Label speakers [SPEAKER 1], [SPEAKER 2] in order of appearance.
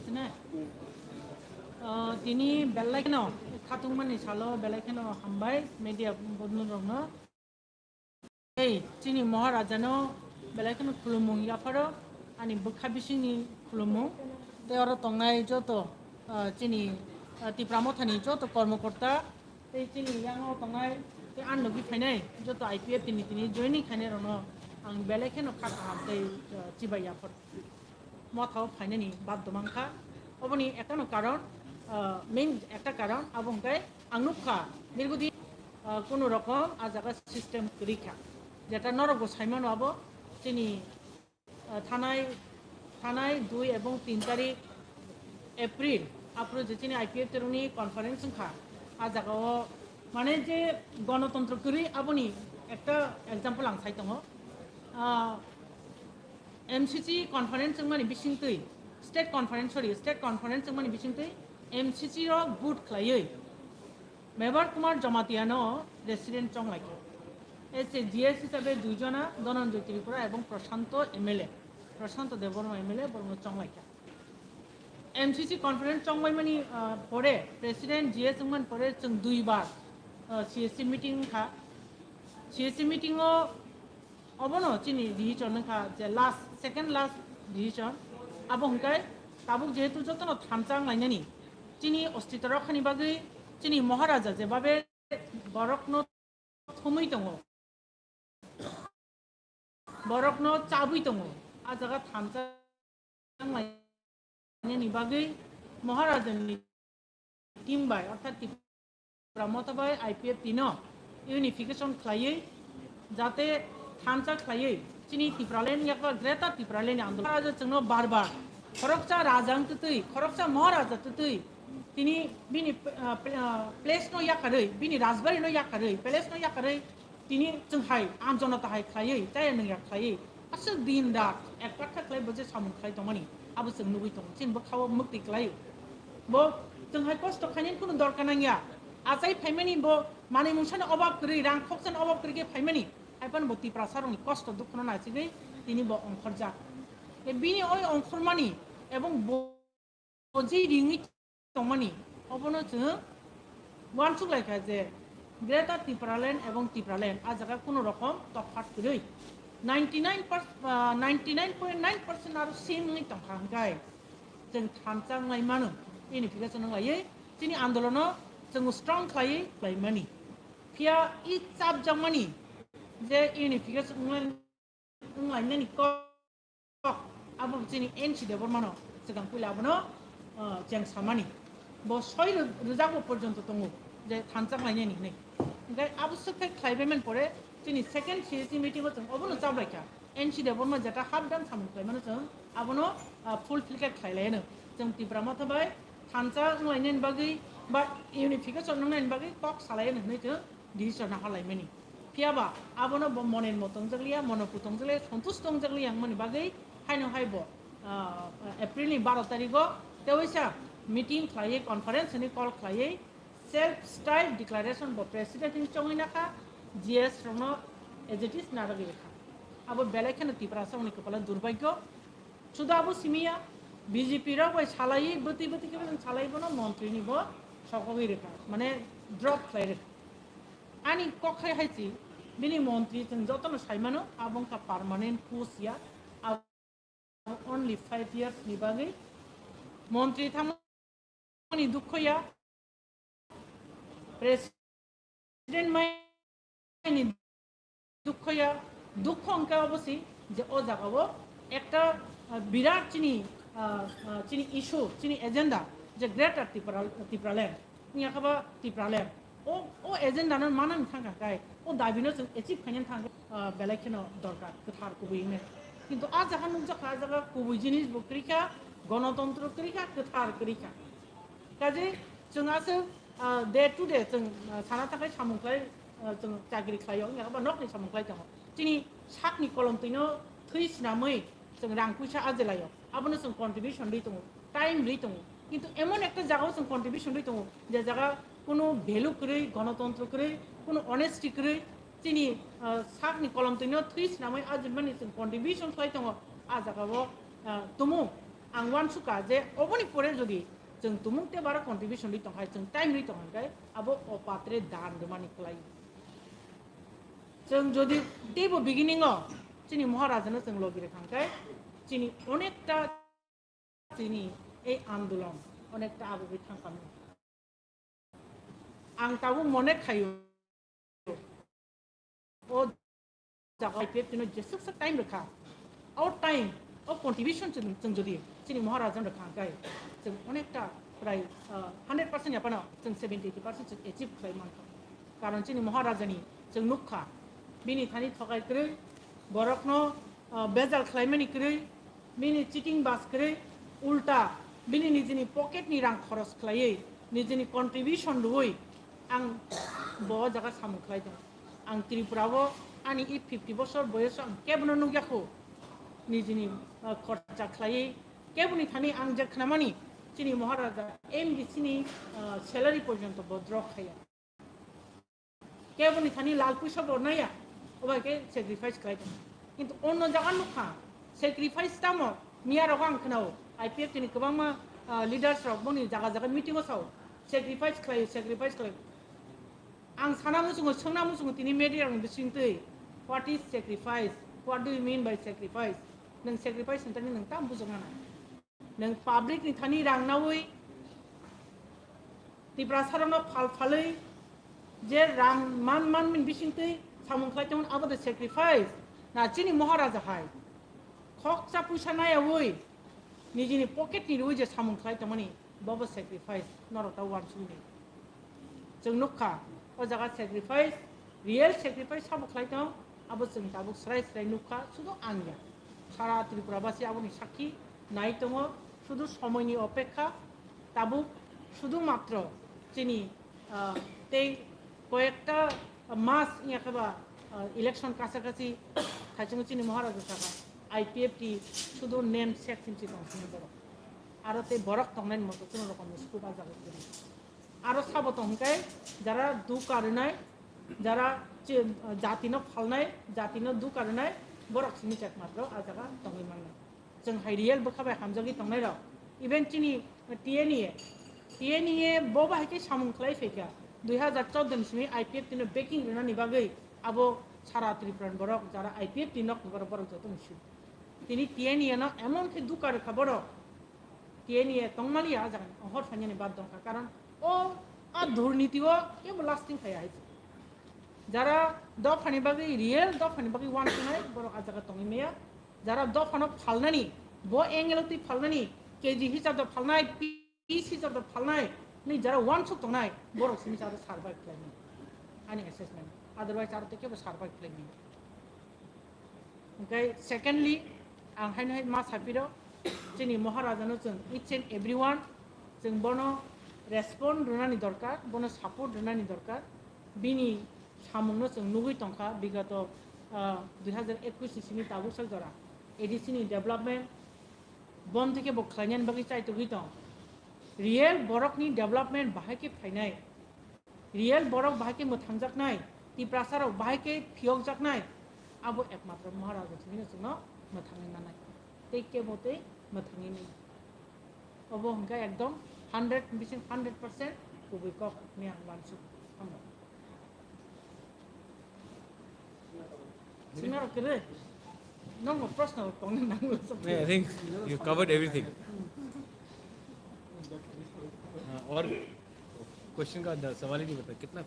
[SPEAKER 1] sini. Tini belai kena katung mani salo belai kena hambai media bodun rongno. Tini Maharaja no belai kena kulumung ya paro ani bukhabisini kulumung. Te orang tongai joto tini TIPRA Mothani joto kormokorta. Te tini yang orang tongai te anu gifinai joto IPFTni tini joining kane rongno. Ang belai kena kata hamte cibai ya paro. Mothau finani bab domangka. Oboni ekano karon main একটা কারণ আবংকাই আংনুখা নির্গুদি কোনো রকম আজাগা system পরীক্ষা যেটা নরক Simon আবো তিনি থানায় 2 এবং 3 তারিখ এপ্রিল আপনি যে তিনি IPFTni কনফারেন্স খা আজাগাও মানে যে গণতন্ত্র করি আপনি একটা एग्जांपल আং সাইতং MCC কনফারেন্স মানে বিশিংতৈ स्टेट कॉन्फ्रेंस माने बिसिंतै MCC रो गुड खलायै मेबर कुमार जमातियानो रेसिडेंट चंगलाइके एसे GS हिसाबै दुइजना धनंजय त्रिपुरा एवं प्रशांत MLA प्रशांत देबर्मा MLA बरम चंगलाइके MCC कॉन्फ्रेंस चंगबाय मानि परे प्रेसिडेंट GS मन परे जों दुइ बार CSC मीटिंग खा CSC मीटिंग अबनो चिनि डिसिजन खा जे लास्ट सेकेंड लास्ट डिसिजन आबंकाय ताबुक जेहेतु जतन थामचां लाइनानि चिनि अस्तित्व रखानि बागै चिनि महाराजा जेबाबे बरकनो थमै दङ बरकनो चाबुइ दङ आ जागा थामचां लाइनानि बागै महाराजानि टीम बाय अर्थात TIPRA मथाबाय IPFTनो इउनिफिकेशन खालायै जाते थामचां खालायै चिनि TIPRAलेन याका ग्रेटर TIPRAलेन आंदोलन महाराजा जोंनो बार-बार खरकचा राजां तै खरकचा महाराजा तै तिनी बिनि प्लेस नो याखारै बिनि राजबारि नो याखारै प्लेस नो याखारै तिनी जोंहाय आमजनता हाय खायै ताय नों याखायै आसो दिन रात एक बाथा खाय बजे सामुन खाय दमानि आबो जों नुबै दं चिनबो खाव मुक्ति खाय बो जोंहाय कष्ट खायनि कुनु दरकार नांया आजाय फाइमानि बो माने मुंसानो अभाब करै रां खकसन अभाब करै फाइमानि आइपान बो TIPRA सारनि कष्ट दुखनो नासिगै तिनी बो अंखरजा बिनि ओय अंखरमानि এবং বজি রিঙি তমানি অবনো जों ওয়ানসুক লাইকা যে গ্রেটার TIPRAলেন এবং TIPRAলেন আ জায়গা কোনো রকম তফাত কरै 99.9% आरो सिंनि तंखांगाय जों थामचां लाइमानो इउनिफिकेशन लायै जोंनि आन्दोलन जों स्ट्रं खायै लाइमानि फिया इ चाप जामानि जे इउनिफिकेशन लाइनानि क आबो जोंनि NC देबरमानो सिगां फैलाबोनो जों सामानि बो 6 रोजाबो पर्यन्त दङ जे थामचां लाइनानि नै ओमफ्राय आबसुकै खायबायमोन परे जोंनि सेकेंड CSC मीटिंआव जों अबनो जाबायका NC देबरमा जेटा हाफ दान सामुखै माने जों आबनो फुल फिलकेट खायलायनो जों TIPRA माथाबाय थामचां लाइनानि बागै बा इउनिफिकेशन लाइनानि बागै कक सालायनो नै जों डिसिजन हालायमानि फियाबा आबनो मनेन मतन जगलिया मनपुतन जगलिया सन्तुष्ट दं जगलिया माने बागै हायनो हायबो एप्रिलनि 12 तारिखआव तेवैसा मीटिंग खालायै कॉन्फ्रेंस नि कॉल खालायै सेल्फ स्टाइल डिक्लारेशन बो प्रेसिडेंट नि चंगिनाखा GS रनो एजिटिस नारगेखा अब बेलेखनो TIPRA सावनि कपाला दुर्भाग्य सुदाबो सिमिया BJP रा बाय सालायै बति के सालायबोनो मंत्री निबो सकगै रेखा माने ड्रप खालाय आनी कखाय हायसि बिनि मंत्री जों जतन सायमानो आबंका परमानेंट पोस्ट या only 5 years नि बागै मंत्री थामनि दुखया प्रेसिडेंट माइनि दुखया दुख अंका अबसि जे ओ जागाबो एकटा बिराट चिनि इशू चिनि एजेंडा जे ग्रेटर TIPRAलेन नियाखाबा TIPRAलेन ओ एजेंडा न मानां थांगाय ओ दाबिनो जों एचिभ खायनो थांगा बेलेखनो दरकार गोथार गुबैनो কিন্তু আজ এখন জায়গা জায়গা খুবই জিনিস বকরিকা গণতন্ত্র করিকা গোথার করিকা কাজে जों आसो डे टू डे जों साना थाखाय सामुखलाय जों चाकरि खालायाव नङाबा नखनि सामुखलाय दङ जोंनि साकनि कलमतैनो थैसिनामै जों रां फैसा आजेलायाव आबनो जों कन्ट्रिबिउसन दै दङ टाइम दै दङ কিন্তু এমন একটা জায়গাও जों कन्ट्रिबिउसन दै दङ যে জায়গা কোনো ভ্যালু কरै গণতন্ত্র কरै কোনো অনেস্টি কरै जोंनि साकनि कलमतैनो थैसिनामै आजिमानि जों कन्ट्रिबिउसन खालाय दङ आ जागाव दङ ang wan suka je oboni pore jodi जों तुमुंगते बारा contribution ri tongkai जों time ri tongkai abo opatre dan demani klai जों जदि tebo beginning o chini महाराजनो जों logire khangkai chini onekta chini ei andolon onekta abubi thangkam ang tabu mone khayo o jaga IPFTino jesuk sa time rakha our time of contribution जों जदि chini महाराजनो khangkai जों onekta prai 100% yapana जों 70-80% जों achieve khlaiman karon chini महाराजनि जों nukha bini thani thokai kre borokno bezal khlaimani kre bini cheating bas kre ulta bini nijini pocket ni rang khoros khlaiye nijini contribution roi ang bo jaga samu khlai dong ang Tripura bo ani 50 bosor boyos ang kebno nugyakho nijini khorcha khlaiye kebuni thani ang je khnamani chini maharaja MDC ni salary porjonto bodro khaya kebuni thani lal puisa bornaya obaike sacrifice khlai dong কিন্তু অন্য জায়গা নুখা sacrifice তামো মিয়া রকম খনাও IPFTni Kwbangma leaders rok boni jaga jaga meeting o saw sacrifice khlai ang sana musungo songna musungo tini media rang bisingtei what is sacrifice what do you mean by sacrifice nang sacrifice ntani nang tam bujongna nang public ni thani rang nawui TIPRA sarano falei je rang man min bisingtei samung khlai tong abo the sacrifice na chini maharaja hai khoksa puisa naya woi nijini pocket ni roi je samung khlai tamani baba sacrifice norota wan suni जों nukha o jaga sacrifice real sacrifice sabo khlai tong abo जों tabu srai nukha শুধু anya সারা ত্রিপুরাবাসী aboni sakhi nai tongo শুধু সময়নি অপেক্ষা tabu শুধুমাত্র chini tei কয়েকটা মাস ইয়াকবা election কাছাকাছি থাইচং চিনি মহারাজা থাকা IPFT শুধু নেম সেক চিনছি তংসিনি বড় আরো তে বরক তংনাইন মতো কোনো রকম স্কুপ আজাগ করি আরো সাবো তংকাই যারা দু কারণায় যারা জাতিনো ফালনাই জাতিনো দু কারণায় বরক চিনি চেক মাত্র আজাগা তংই মাননাই जों हाइरियल बखाबाय हामजागि तंनाय र इभेन चिनि TIPRA बबा हाइके सामुं खलाय फैका 2014 सिमि IPFTनो बेकिं रनानि बागै abo সারা ত্রিপুরান বরক যারা IPFT নক বরক যত মিশু তিনি TIPRA না এমন কি দুকার খবর TIPRA তংমালিয়া জানেন হর ফানিনি বাদ দরকার কারণ ও আর দুর্নীতিও কেবল লাস্টিং খায় আছে যারা দ ফানি বাগি রিয়েল দ ফানি বাগি ওয়ান নাই বরক আজাগা তংই মেয়া যারা দ ফানক ফালনানি ব এঙ্গেলতি ফালনানি কেজি হিসাব দ ফালনাই পিস হিসাব দ ফালনাই नि যারা ওয়ান সুক তংনাই বরক সিমি যারা সার্ভাইভ ক্লাইমিং আনি অ্যাসেসমেন্ট otherwise आरो ते केबो सार्भाइव क्लेमिं ओमफ्राय सेकेंडलि आं हायनाय मा सापिरो जोंनि महाराजानो जों इच एंड एवरीवन जों बनो रेसपन्ड रुनानि दरकार बनो सापर्ट रुनानि दरकार बिनि सामुंनो जों नुगै तंखा बिगत 2021 सिनि ताबु सरजरा एडिसिनि डेभलपमेन्ट बन থেকে बख्लायनान बागै चाइतो गैतं रियेल बरकनि डेभलपमेन्ट बाहायके फायनाय रियेल बरक बाहायके मोथांजाकनाय TIPRA साराव बाहायके फियक जाकनाय abo एकमात्र महाराजा सिनि जोंनो मोथाङै नानाय ते केबोते मोथाङै नै अबो हंगा एकदम 100 बिसिं 100% कुबै कक नि आं वानसु हामो सिना रकरे नंगो प्रश्न पंग नांगो सब
[SPEAKER 2] I think you covered everything. और क्वेश्चन का सवाल ही नहीं बता कितना